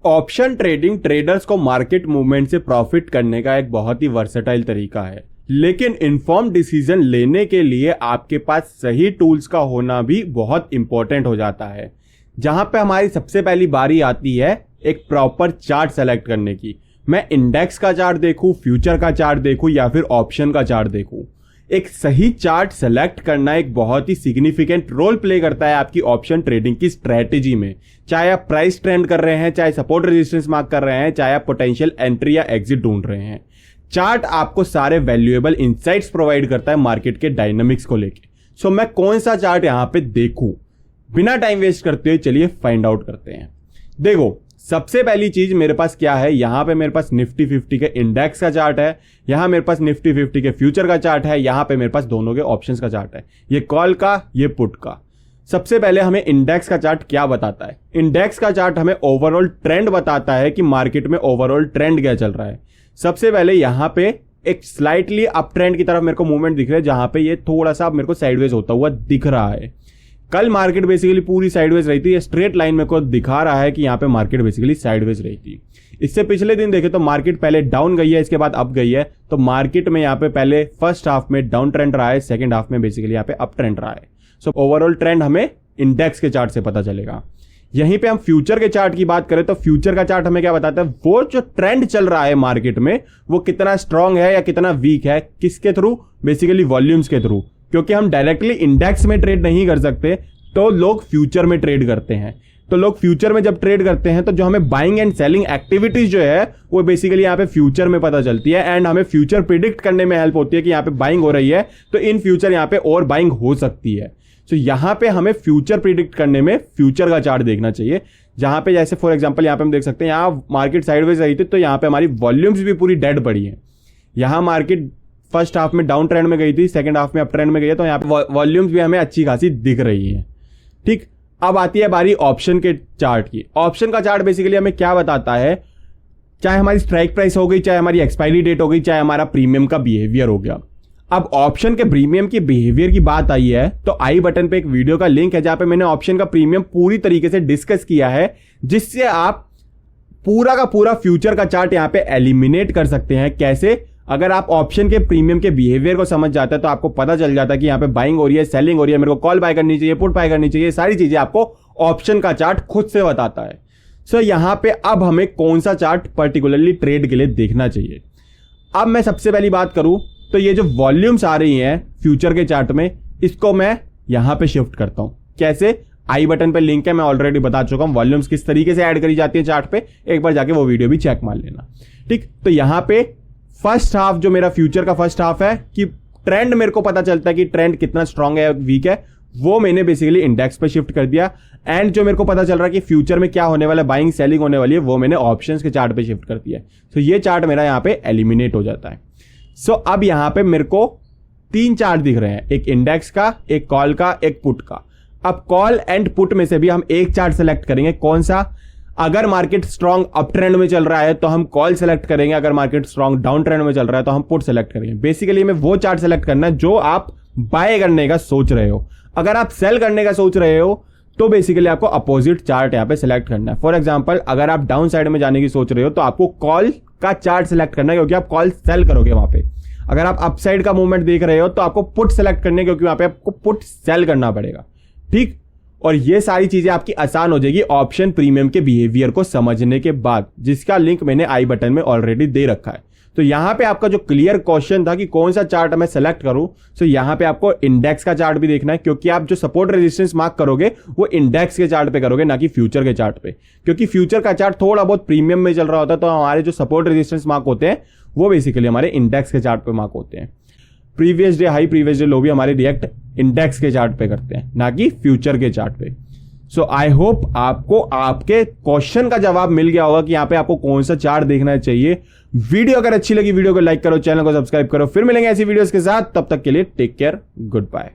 Option trading traders को market movement से profit करने का एक बहुत ही वर्सेटाइल तरीका है, लेकिन इन्फॉर्म डिसीजन लेने के लिए आपके पास सही टूल्स का होना भी बहुत इंपॉर्टेंट हो जाता है। जहां पे हमारी सबसे पहली बारी आती है एक प्रॉपर चार्ट सेलेक्ट करने की। मैं इंडेक्स का चार्ट देखूं, फ्यूचर का चार्ट देखूं या फिर ऑप्शन का चार्ट देखूं। एक सही चार्ट सेलेक्ट करना एक बहुत ही सिग्निफिकेंट रोल प्ले करता है आपकी ऑप्शन ट्रेडिंग की स्ट्रेटेजी में। चाहे आप प्राइस ट्रेंड कर रहे हैं, चाहे सपोर्ट रेजिस्टेंस मार्क कर रहे हैं, चाहे आप पोटेंशियल एंट्री या एग्जिट ढूंढ रहे हैं, चार्ट आपको सारे वैल्यूएबल इंसाइट्स प्रोवाइड करता है मार्केट के डायनामिक्स को लेके। सो मैं कौन सा चार्ट यहां पे देखूं, बिना टाइम वेस्ट करते हुए चलिए फाइंड आउट करते हैं। देखो, सबसे पहली चीज मेरे पास क्या है, यहां पे मेरे पास निफ्टी 50 के इंडेक्स का चार्ट है, यहां मेरे पास निफ्टी 50 के फ्यूचर का चार्ट है, यहां पे मेरे पास दोनों के ऑप्शंस का चार्ट है, ये कॉल का, ये पुट का। सबसे पहले हमें इंडेक्स का चार्ट क्या बताता है? इंडेक्स का चार्ट हमें ओवरऑल ट्रेंड बताता है कि मार्केट में ओवरऑल ट्रेंड क्या चल रहा है। सबसे पहले यहां पे एक स्लाइटली अप ट्रेंड की तरफ मेरे को मूवमेंट दिख रहा है, जहां पे ये थोड़ा सा मेरे को साइडवेज होता हुआ दिख रहा है। कल मार्केट बेसिकली पूरी साइडवेज रही थी, ये स्ट्रेट लाइन मेरे को दिखा रहा है कि यहां पे मार्केट बेसिकली साइडवेज रही थी। इससे पिछले दिन देखे तो मार्केट पहले डाउन गई है, इसके बाद अप गई है। तो मार्केट में यहां पे पहले फर्स्ट हाफ में डाउन ट्रेंड रहा है, सेकंड हाफ में बेसिकली यहां पे अप ट्रेंड रहा है। सो ओवरऑल ट्रेंड हमें इंडेक्स के चार्ट से पता चलेगा। यहीं पे हम फ्यूचर के चार्ट की बात करें तो फ्यूचर का चार्ट हमें क्या बताता है, वो जो ट्रेंड चल रहा है मार्केट में वो कितना स्ट्रांग है या कितना वीक है, किसके थ्रू? बेसिकली वॉल्यूम्स के थ्रू। क्योंकि हम डायरेक्टली इंडेक्स में ट्रेड नहीं कर सकते, तो लोग फ्यूचर में ट्रेड करते हैं। तो लोग फ्यूचर में जब ट्रेड करते हैं तो जो हमें बाइंग एंड सेलिंग एक्टिविटीज जो है वो बेसिकली यहाँ पे फ्यूचर में पता चलती है, एंड हमें फ्यूचर प्रिडिक्ट करने में हेल्प होती है कि यहाँ पे बाइंग हो रही है तो इन फ्यूचर यहाँ पे और बाइंग हो सकती है। तो यहाँ पे हमें फ्यूचर प्रिडिक्ट करने में फ्यूचर का चार्ट देखना चाहिए, जहां पे जैसे फॉर एग्जांपल यहाँ पे हम देख सकते हैं यहाँ मार्केट साइडवेज रही थी, तो यहाँ पे हमारी वॉल्यूम्स भी पूरी डेड पड़ी है। यहाँ मार्केट फर्स्ट हाफ में डाउन ट्रेंड में गई थी, सेकंड हाफ में अप ट्रेंड में गई है, तो यहाँ पे वॉल्यूम्स भी हमें अच्छी खासी दिख रही है। ठीक, अब आती है बारी ऑप्शन के चार्ट की। ऑप्शन का चार्ट बेसिकली हमें क्या बताता है, चाहे हमारी स्ट्राइक प्राइस हो गई, चाहे हमारी एक्सपायरी डेट हो गई, चाहे हमारा प्रीमियम का बिहेवियर हो गया। अब ऑप्शन के प्रीमियम की बिहेवियर की बात आई है तो आई बटन पे एक वीडियो का लिंक है जहां पे मैंने ऑप्शन का प्रीमियम पूरी तरीके से डिस्कस किया है, जिससे आप पूरा का पूरा फ्यूचर का चार्ट यहां पे एलिमिनेट कर सकते हैं। कैसे? अगर आप ऑप्शन के प्रीमियम के बिहेवियर को समझ जाते हैं तो आपको पता चल जाता है कि यहां पे बाइंग हो रही है, सेलिंग हो रही है, मेरे को कॉल बाय करनी चाहिए, पुट बाय करनी चाहिए, सारी चीजें आपको ऑप्शन का चार्ट खुद से बताता है। सो यहां पे अब हमें कौन सा चार्ट पर्टिकुलरली ट्रेड के लिए देखना चाहिए। अब मैं सबसे पहली बात करूं तो ये जो वॉल्यूम्स आ रही हैं फ्यूचर के चार्ट में, इसको मैं यहां पे शिफ्ट करता हूं। कैसे? आई बटन पे लिंक है, मैं ऑलरेडी बता चुका हूं वॉल्यूम्स किस तरीके से ऐड करी जाती है चार्ट पे, एक बार जाके वो वीडियो भी चेक मार लेना। ठीक, तो यहां पे फर्स्ट हाफ जो मेरा फ्यूचर का फर्स्ट हाफ है कि ट्रेंड मेरे को पता चलता है कि ट्रेंड कितना स्ट्रांग है वीक है, वो मैंने बेसिकली इंडेक्स पे शिफ्ट कर दिया। एंड जो मेरे को पता चल रहा है कि फ्यूचर में क्या होने वाला है, बाइंग सेलिंग होने वाली है, वो मैंने ऑप्शंस के चार्ट पे शिफ्ट कर दिया। तो ये चार्ट मेरा यहां पे एलिमिनेट हो जाता है। सो अब यहां पे मेरे को 3 चार्ट दिख रहे हैं, एक इंडेक्स का, एक कॉल का, एक पुट का। अब कॉल एंड पुट में से भी हम एक चार्ट सेलेक्ट करेंगे। कौन सा? अगर मार्केट स्ट्रांग अप ट्रेंड में चल रहा है तो हम कॉल सेलेक्ट करेंगे, अगर मार्केट स्ट्रांग डाउन ट्रेंड में चल रहा है तो हम पुट सेलेक्ट करेंगे। बेसिकली हमें वो चार्ट सेलेक्ट करना है जो आप बाय करने का सोच रहे हो। अगर आप सेल करने का सोच रहे हो तो बेसिकली आपको अपोजिट चार्ट यहां पे सेलेक्ट करना है। फॉर एग्जांपल, अगर आप डाउन साइड में जाने की सोच रहे हो तो आपको कॉल का चार्ट सेलेक्ट करना है, क्योंकि आप कॉल सेल करोगे वहां पे। अगर आप अपसाइड का मूवमेंट देख रहे हो तो आपको पुट सेलेक्ट करने, क्योंकि वहां पे आपको पुट सेल करना पड़ेगा। ठीक, और ये सारी चीजें आपकी आसान हो जाएगी ऑप्शन प्रीमियम के बिहेवियर को समझने के बाद, जिसका लिंक मैंने आई बटन में ऑलरेडी दे रखा है। तो यहां पे आपका जो क्लियर क्वेश्चन था कि कौन सा चार्ट मैं सेलेक्ट करूं, तो यहां पे आपको इंडेक्स का चार्ट भी देखना है, क्योंकि आप जो सपोर्ट रेजिस्टेंस मार्क करोगे वो इंडेक्स के चार्ट पे करोगे, ना कि फ्यूचर के चार्ट पे। क्योंकि फ्यूचर का चार्ट थोड़ा बहुत प्रीमियम में चल रहा होता है, तो हमारे जो सपोर्ट रेजिस्टेंस मार्क होते हैं वो बेसिकली हमारे इंडेक्स के चार्ट पे मार्क होते हैं। Previous day high, previous day लो भी हमारे रिएक्ट इंडेक्स के चार्ट पे करते हैं, ना कि फ्यूचर के चार्ट पे। सो आई होप आपको आपके क्वेश्चन का जवाब मिल गया होगा कि यहाँ पे आपको कौन सा चार्ट देखना चाहिए। वीडियो अगर अच्छी लगी, वीडियो को लाइक करो, चैनल को सब्सक्राइब करो। फिर मिलेंगे ऐसी वीडियोस के साथ, तब तक के लिए टेक केयर, गुड बाय।